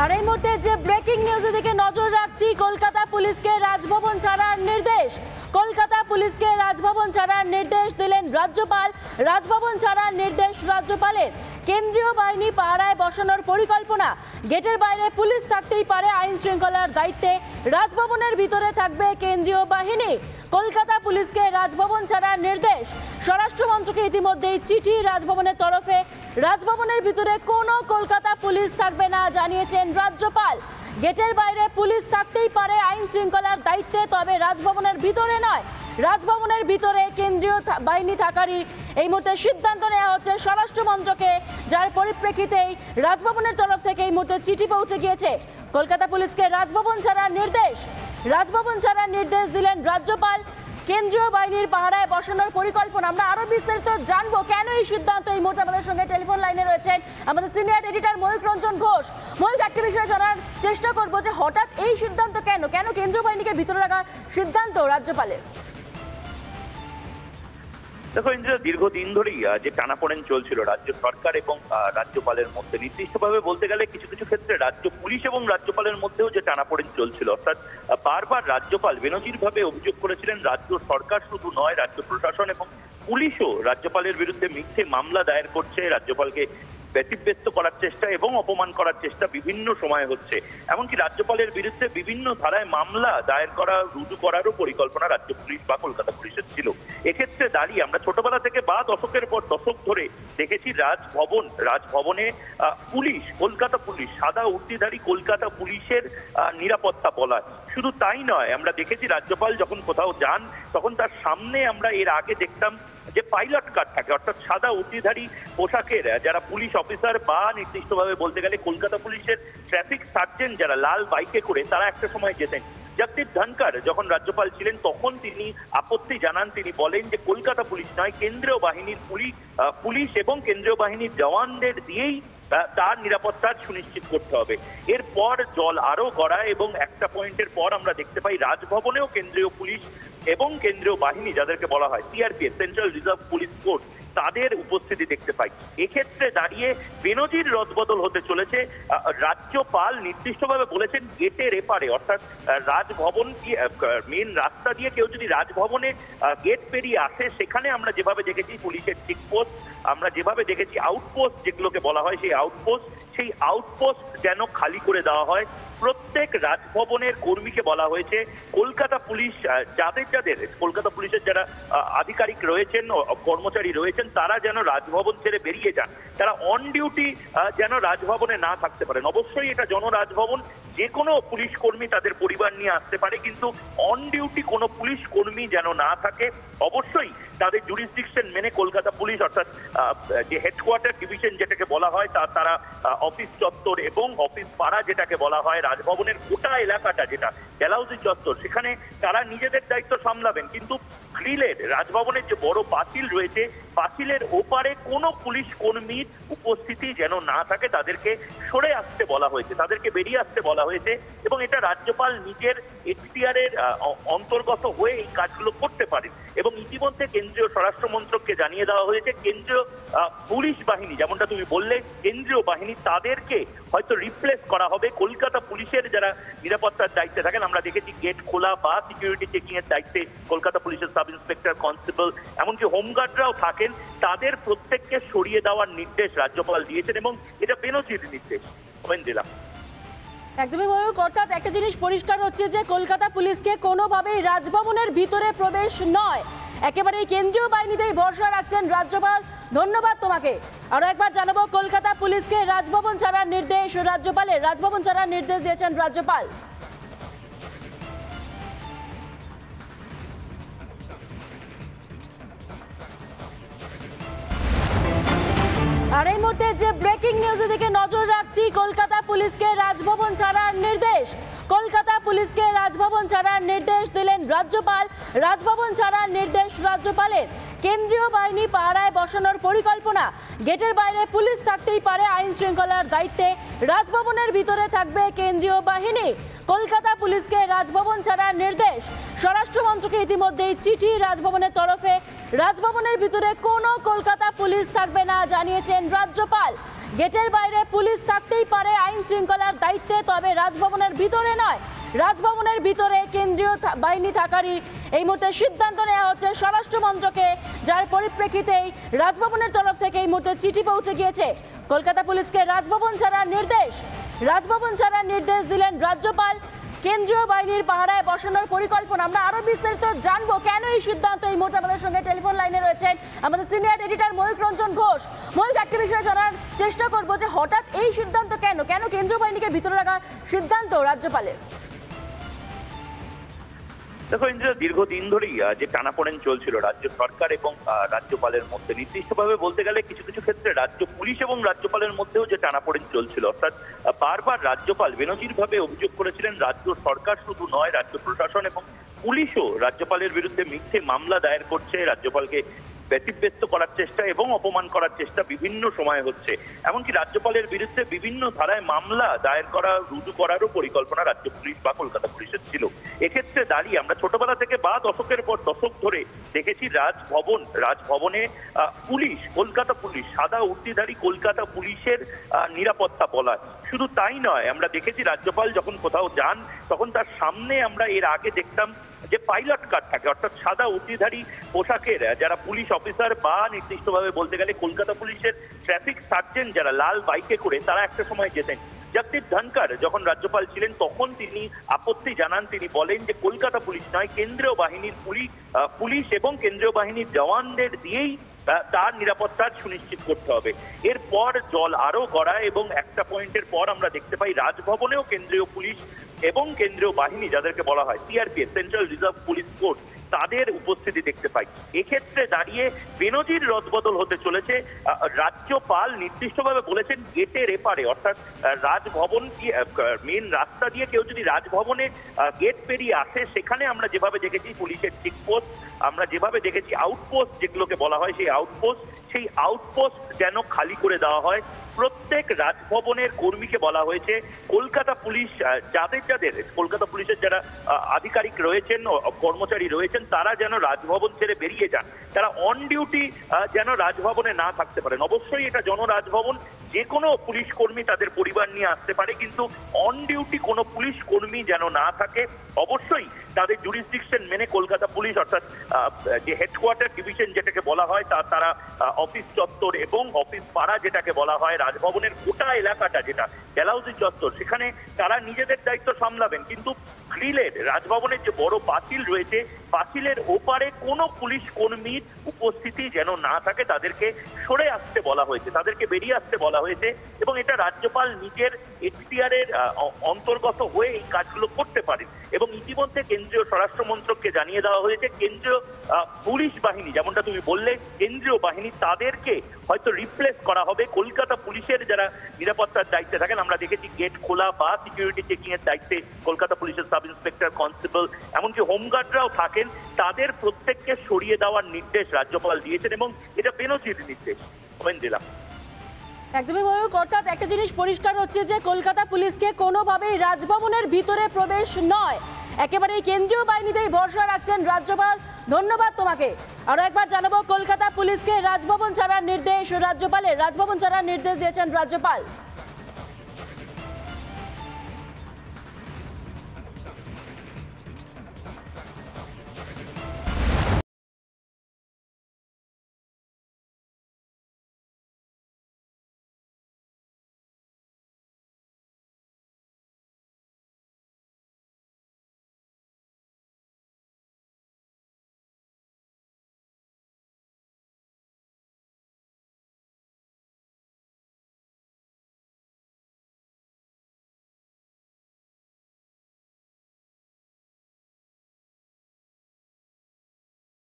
আর এই মুহূর্তে যে ব্রেকিং নিউজের দিকে নজর রাখছি, কলকাতা পুলিশকে রাজভবন ছাড়ার নির্দেশ। কলকাতা পুলিশকে রাজভবন ছাড়ার নির্দেশ দিলেন রাজ্যপাল। রাজভবন ছাড়ার নির্দেশ রাজ্যপালের। কেন্দ্রীয় বাহিনী পাহারায় বসানোর পরিকল্পনা। গেটের বাইরে পুলিশ থাকতেই পারে, আইন শৃঙ্খলার দায়িত্বে রাজভবনের ভিতরে থাকবে কেন্দ্রীয় বাহিনী। কলকাতা পুলিশকে রাজভবন ছাড়ার নির্দেশ। স্বরাষ্ট্রমন্ত্রকে ইতিমধ্যেই চিঠি রাজভবনের তরফে। রাজভবনের ভিতরে কোনো কলকাতা পুলিশ থাকবে না জানিয়েছেন রাজ্যপাল। গেটের বাইরে পুলিশ থাকতেই পারে, আইন শৃঙ্খলার দায়িত্বে, তবে রাজভবনের ভিতরে নয়। রাজভবনের ভিতরে কেন্দ্রীয় বাহিনী থাকারই এই মুহূর্তে সিদ্ধান্ত নেওয়া হচ্ছে স্বরাষ্ট্রমন্ত্রকে, যার পরিপ্রেক্ষিতেই রাজভবনের তরফ থেকে এই মুহূর্তে চিঠি পৌঁছে গিয়েছে। কলকাতা পুলিশকে রাজভবন ছাড়ার নির্দেশ। রাজভবন ছাড়ার নির্দেশ দিলেন রাজ্যপাল। কেন্দ্রীয় বাহিনীর পাহারায় বসানোর পরিকল্পনা। আমরা আরো বিস্তারিত জানবো কেন এই সিদ্ধান্ত। এই মুহূর্তে আমাদের সঙ্গে টেলিফোন লাইনে রয়েছেন আমাদের সিনিয়র এডিটর ময়ূক রঞ্জন ঘোষ। ময়ূক, একটা বিষয়ে জানার চেষ্টা করবো যে হঠাৎ এই সিদ্ধান্ত কেন কেন্দ্রীয় বাহিনীকে ভিতরে রাখার সিদ্ধান্ত রাজ্যপালের? দেখো ইন্দ্রিয়া, দীর্ঘদিন ধরেই যে টানাপোড়েন চলছিল রাজ্য সরকার এবং রাজ্যপালের মধ্যে, নির্দিষ্টভাবে বলতে গেলে কিছু কিছু ক্ষেত্রে রাজ্য পুলিশ এবং রাজ্যপালের মধ্যেও যে টানাপোড়েন চলছিল, অর্থাৎ বারবার রাজ্যপাল বেনজিরভাবে অভিযোগ করেছিলেন রাজ্য সরকার শুধু নয়, রাজ্য প্রশাসন এবং পুলিশও রাজ্যপালের বিরুদ্ধে মিথ্যে মামলা দায়ের করছে, রাজ্যপালকে ব্যতিব্যস্ত করার চেষ্টা এবং অপমান করার চেষ্টা বিভিন্ন সময় হচ্ছে। এমনকি রাজ্যপালের বিরুদ্ধে বিভিন্ন ধারায় মামলা দায়ের করা, রুজু করারও পরিকল্পনা রাজ্য পুলিশ বা কলকাতা পুলিশের ছিল। এক্ষেত্রে দাঁড়িয়ে আমরা ছোটবেলা থেকে বা দশকের পর দশক ধরে দেখেছি রাজভবনে পুলিশ, কলকাতা পুলিশ, সাদা উর্দিধারী কলকাতা পুলিশের নিরাপত্তা বলা। শুধু তাই নয়, আমরা দেখেছি রাজ্যপাল যখন কোথাও যান তখন তার সামনে আমরা এর আগে দেখতাম যে পাইলট কার থাকে, অর্থাৎ সাদা উর্দিধারী পোশাকের যারা পুলিশ অফিসার বা নির্দিষ্টভাবে বলতে গেলে কলকাতা পুলিশের ট্রাফিক সার্জেন্ট যারা লাল বাইকে করে, তারা একটা সময় যেতেন। জগদীপ ধনকর যখন রাজ্যপাল ছিলেন তখন তিনি আপত্তি জানান, তিনি বলেন যে কলকাতা পুলিশ নয়, কেন্দ্রীয় বাহিনীর পুলিশ এবং কেন্দ্রীয় বাহিনীর জওয়ানদের দিয়েই তার নিরাপত্তা সুনিশ্চিত করতে হবে। এরপর জল আরো গড়ায় এবং একটা পয়েন্টের পর আমরা দেখতে পাই রাজভবনেও কেন্দ্রীয় পুলিশ এবং কেন্দ্রীয় বাহিনী, যাদেরকে বলা হয় CRPF, central reserve police force, তাদের উপস্থিতি দেখতে পাই। এক্ষেত্রে দাঁড়িয়ে বেনজির রদবদল হতে চলেছে। রাজ্যপাল নির্দিষ্টভাবে বলেছেন গেটের এপারে, অর্থাৎ রাজভবন মেন রাস্তা দিয়ে কেউ যদি রাজভবনে গেট পেরিয়ে আসে, সেখানে আমরা যেভাবে দেখেছি পুলিশের চেকপোস্ট, আমরা যেভাবে দেখেছি আউটপোস্ট যেগুলোকে বলা হয়, সেই আউটপোস্ট যেন খালি করে দেওয়া হয়। প্রত্যেক রাজভবনের কর্মীকে বলা হয়েছে কলকাতা পুলিশ, যাদের কলকাতা পুলিশের যারা আধিকারিক রয়েছেন, কর্মচারী রয়েছেন, তারা যেন রাজভবন ছেড়ে বেরিয়ে যান, তারা অন ডিউটি যেন রাজভবনে না থাকতে পারেন। অবশ্যই এটা জনরাজভবন, যে কোনো পুলিশ কর্মী তাদের পরিবার নিয়ে আসতে পারে, কিন্তু অন ডিউটি কোনো পুলিশ কর্মী যেন না থাকে। অবশ্যই তাদের জুরিসডিকশন মেনে কলকাতা পুলিশ, অর্থাৎ যে হেডকোয়ার্টার ডিভিশন যেটাকে বলা হয়, তারা অফিস চত্বর এবং অফিস পাড়া যেটাকে বলা হয়, রাজভবনের গোটা এলাকাটা যেটা ডেলহাউসি চত্বর, সেখানে তারা নিজেদের দায়িত্ব সামলাবেন। কিন্তু গ্রিলের রাজভবনের যে বড় পাঁচিল রয়েছে, পাঁচিলের ওপারে কোনো পুলিশ কর্মীর উপস্থিতি যেন না থাকে, তাদেরকে সরে আসতে বলা হয়েছে, তাদেরকে বেরিয়ে আসতে বলা হয়েছে। এবং এটা রাজ্যপাল নিজের এখতিয়ারের অন্তর্গত হয়ে এই কাজগুলো করতে পারেন। এবং ইতিমধ্যে কেন্দ্রীয় স্বরাষ্ট্র মন্ত্রককে জানিয়ে দেওয়া হয়েছে কেন্দ্রীয় পুলিশ বাহিনী, যেমনটা তুমি বললে কেন্দ্রীয় বাহিনী, তাদেরকে হয়তো রিপ্লেস করা হবে। কলকাতা পুলিশের যারা নিরাপত্তার দায়িত্বে থাকেন, আমরা দেখেছি গেট খোলা বা সিকিউরিটি চেকিং এর দায়িত্বে কলকাতা পুলিশের সাব ইন্সপেক্টর, কনস্টেবল, এমনকি হোমগার্ডরাও থাকেন, তাদের প্রত্যেককে সরিয়ে দেওয়ার নির্দেশ রাজ্যপাল দিয়েছেন এবং এটা বেনজির নির্দেশ দিলাম। একদমই ময়ূক, অর্থাৎ একটা জিনিস পরিষ্কার হচ্ছে যে কলকাতা পুলিশকে কোনোভাবেই রাজভবনের ভিতরে প্রবেশ নয়, একেবারে কেন্দ্রীয় বাহিনীতেই ভরসা রাখছেন রাজ্যপাল। ধন্যবাদ তোমাকে। আরো একবার জানাবো, কলকাতা পুলিশকে রাজভবন ছাড়ার নির্দেশ রাজ্যপালের। রাজভবন ছাড়ার নির্দেশ দিয়েছেন রাজ্যপাল। আর এই মুহূর্তে যে ব্রেকিং নিউজের দিকে নজর রাখছি, কলকাতা পুলিশকে রাজভবন ছাড়ার নির্দেশ। কলকাতা পুলিশকে রাজভবন ছাড়ার নির্দেশ দিলেন রাজ্যপাল। রাজভবন ছাড়ার নির্দেশ রাজ্যপালের। কেন্দ্রীয় বাহিনী পাহারায় বসানোর পরিকল্পনা। গেটের বাইরে পুলিশ থাকতেই পারে, আইন শৃঙ্খলার দায়িত্বে রাজভবনের ভিতরে থাকবে কেন্দ্রীয় বাহিনী। কলকাতা পুলিশকে রাজভবন ছাড়ার নির্দেশ। স্বরাষ্ট্রমন্ত্রকে ইতিমধ্যেই চিঠি রাজভবনের তরফে। রাজভবনের ভিতরে কোনো কলকাতা পুলিশ থাকবে না জানিয়েছেন রাজ্যপাল। গেটের বাইরে পুলিশ থাকতেই পারে, আইন শৃঙ্খলার দায়িত্বে, হবে, রাজভবনের ভিতরে নয়। রাজভবনের ভিতরে কেন্দ্রীয় বাহিনী থাকারই এই মুহূর্তে সিদ্ধান্ত নেওয়া হচ্ছে স্বরাষ্ট্র মন্ত্রকে, যার পরিপ্রেক্ষিতেই রাজভবনের তরফ থেকে এই মুহূর্তে চিঠি পৌঁছে গিয়েছে। কলকাতা পুলিশকে রাজভবন ছাড়ার নির্দেশ, রাজভবন ছাড়ার নির্দেশ দিলেন রাজ্যপাল। কেন্দ্রীয় বাহিনীর পাহারায় বসানোর পরিকল্পনা। আমরা আরো বিস্তারিত জানবো কেন এই সিদ্ধান্ত। এই মুহূর্তে আমাদের সঙ্গে টেলিফোন লাইনে রয়েছেন আমাদের সিনিয়র এডিটর ময়ূক রঞ্জন ঘোষ। ময়ূক, একটা বিষয়ে জানার চেষ্টা করবো যে হঠাৎ এই সিদ্ধান্ত কেন, কেন কেন্দ্রীয় বাহিনীকে ভিতরে রাখার সিদ্ধান্ত রাজ্যপালের? দেখো ইন্দ্র, দীর্ঘদিন ধরেই যে টানাপোড়েন চলছিল রাজ্য সরকার এবং রাজ্যপালের মধ্যে, নির্দিষ্টভাবে বলতে গেলে কিছু কিছু ক্ষেত্রে রাজ্য পুলিশ এবং রাজ্যপালের মধ্যেও যে টানাপোড়েন চলছিল, অর্থাৎ বারবার রাজ্যপাল বেনজিরভাবে অভিযোগ করেছিলেন রাজ্য সরকার শুধু নয়, রাজ্য প্রশাসন এবং পুলিশও রাজ্যপালের বিরুদ্ধে মিথ্যে মামলা দায়ের করছে, রাজ্যপালকে ব্যতিব্যস্ত করার চেষ্টা এবং অপমান করার চেষ্টা বিভিন্ন সময় হচ্ছে। এমনকি রাজ্যপালের বিরুদ্ধে বিভিন্ন ধারায় মামলা দায়ের করা, রুজু করারও পরিকল্পনা রাজ্য পুলিশ বা কলকাতা পুলিশের ছিল। এক্ষেত্রে দাঁড়িয়ে আমরা ছোটবেলা থেকে বা দশকের পর দশক ধরে দেখেছি রাজভবনে পুলিশ, কলকাতা পুলিশ, সাদা উর্দিধারী কলকাতা পুলিশের নিরাপত্তা বলা। শুধু তাই নয়, আমরা দেখেছি রাজ্যপাল যখন কোথাও যান তখন তার সামনে আমরা এর আগে দেখতাম যে পাইলট কার থাকে, অর্থাৎ সাদা উর্দিধারী পোশাকের যারা পুলিশ অফিসার বা নির্দিষ্টভাবে বলতে গেলে কলকাতা পুলিশের ট্রাফিক সার্জেন্ট যারা লাল বাইকে করে, তারা একটা সময় যেতেন। জগদীপ ধনকর যখন রাজ্যপাল ছিলেন তখন তিনি আপত্তি জানান, তিনি বলেন যে কলকাতা পুলিশ নয়, কেন্দ্রীয় বাহিনীর পুলিশ এবং কেন্দ্রীয় বাহিনীর জওয়ানদের দিয়েই তার নিরাপত্তা সুনিশ্চিত করতে হবে। এরপর জল আরো গড়ায় এবং একটা পয়েন্টের পর আমরা দেখতে পাই রাজভবনেও কেন্দ্রীয় পুলিশ এবং কেন্দ্রীয় বাহিনী, যাদেরকে বলা হয় CRPF, central reserve police force, তাদের উপস্থিতি দেখতে পাই। এক্ষেত্রে দাঁড়িয়ে বেনজির রদবদল হতে চলেছে। রাজ্যপাল নির্দিষ্টভাবে বলেছেন গেটের এপারে, অর্থাৎ রাজভবন মেন রাস্তা দিয়ে কেউ যদি রাজভবনে গেট পেরিয়ে আসে, সেখানে আমরা যেভাবে দেখেছি পুলিশের চেকপোস্ট, আমরা যেভাবে দেখেছি আউটপোস্ট যেগুলোকে বলা হয়, সেই আউটপোস্ট যেন খালি করে দেওয়া হয়। প্রত্যেক রাজভবনের কর্মীকে বলা হয়েছে কলকাতা পুলিশ, যাদের কলকাতা পুলিশের যারা আধিকারিক রয়েছেন, কর্মচারী রয়েছেন, তারা যেন রাজভবন ছেড়ে বেরিয়ে যান, তারা অন ডিউটি যেন রাজভবনে না থাকতে পারেন। অবশ্যই এটা জনরাজভবন, যে কোনো পুলিশ কর্মী তাদের পরিবার নিয়ে আসতে পারে, কিন্তু অন ডিউটি কোনো পুলিশ কর্মী যেন না থাকে। অবশ্যই তাদের জুরিসডিকশন মেনে কলকাতা পুলিশ, অর্থাৎ যে হেডকোয়ার্টার ডিভিশন যেটাকে বলা হয়, তারা অফিস চত্বর এবং অফিস পাড়া যেটাকে বলা হয়, রাজভবনের গোটা এলাকাটা যেটা ডেলহাউসি চত্বর, সেখানে তারা নিজেদের দায়িত্ব সামলাবেন। কিন্তু গ্রিলের, রাজভবনের যে বড় পাঁচিল রয়েছে, পাঁচিলের ওপারে কোনো পুলিশ কর্মীর উপস্থিতি যেন না থাকে, তাদেরকে সরে আসতে বলা হয়েছে, তাদেরকে বেরিয়ে আসতে বলা হয়েছে। এবং এটা রাজ্যপাল নিজের এখতিয়ারের অন্তর্গত হয়ে এই কাজগুলো করতে পারেন। এবং ইতিমধ্যে কেন্দ্রীয় স্বরাষ্ট্র মন্ত্রককে জানিয়ে দেওয়া হয়েছে কেন্দ্রীয় পুলিশ বাহিনী, যেমনটা তুমি বললে, কেন্দ্রীয় বাহিনী, তাদেরকে হয়তো রিপ্লেস করা হবে। কলকাতা পুলিশের যারা নিরাপত্তার দায়িত্বে থাকেন, আমরা দেখেছি গেট খোলা বা সিকিউরিটি চেকিং এর দায়িত্বে কলকাতা পুলিশের সাব ইন্সপেক্টর, কনস্টেবল, এমনকি হোমগার্ডরাও থাকেন, তাদের প্রত্যেককে সরিয়ে দেওয়ার নির্দেশ রাজ্যপাল দিয়েছেন এবং এটা বেনজির নির্দেশ। দিলাম একদমই ময়ূক, অর্থাৎ একটা জিনিস পরিষ্কার হচ্ছে যে কলকাতা পুলিশকে কোনোভাবেই রাজভবনের ভিতরে প্রবেশ নয়, একেবারেই কেন্দ্রীয় বাহিনীতেই ভরসা রাখছেন রাজ্যপাল। ধন্যবাদ তোমাকে। আরো একবার জানাবো, কলকাতা পুলিশকে রাজভবন ছাড়ার নির্দেশ রাজ্যপালের, রাজভবন ছাড়ার নির্দেশ দিয়েছেন রাজ্যপাল।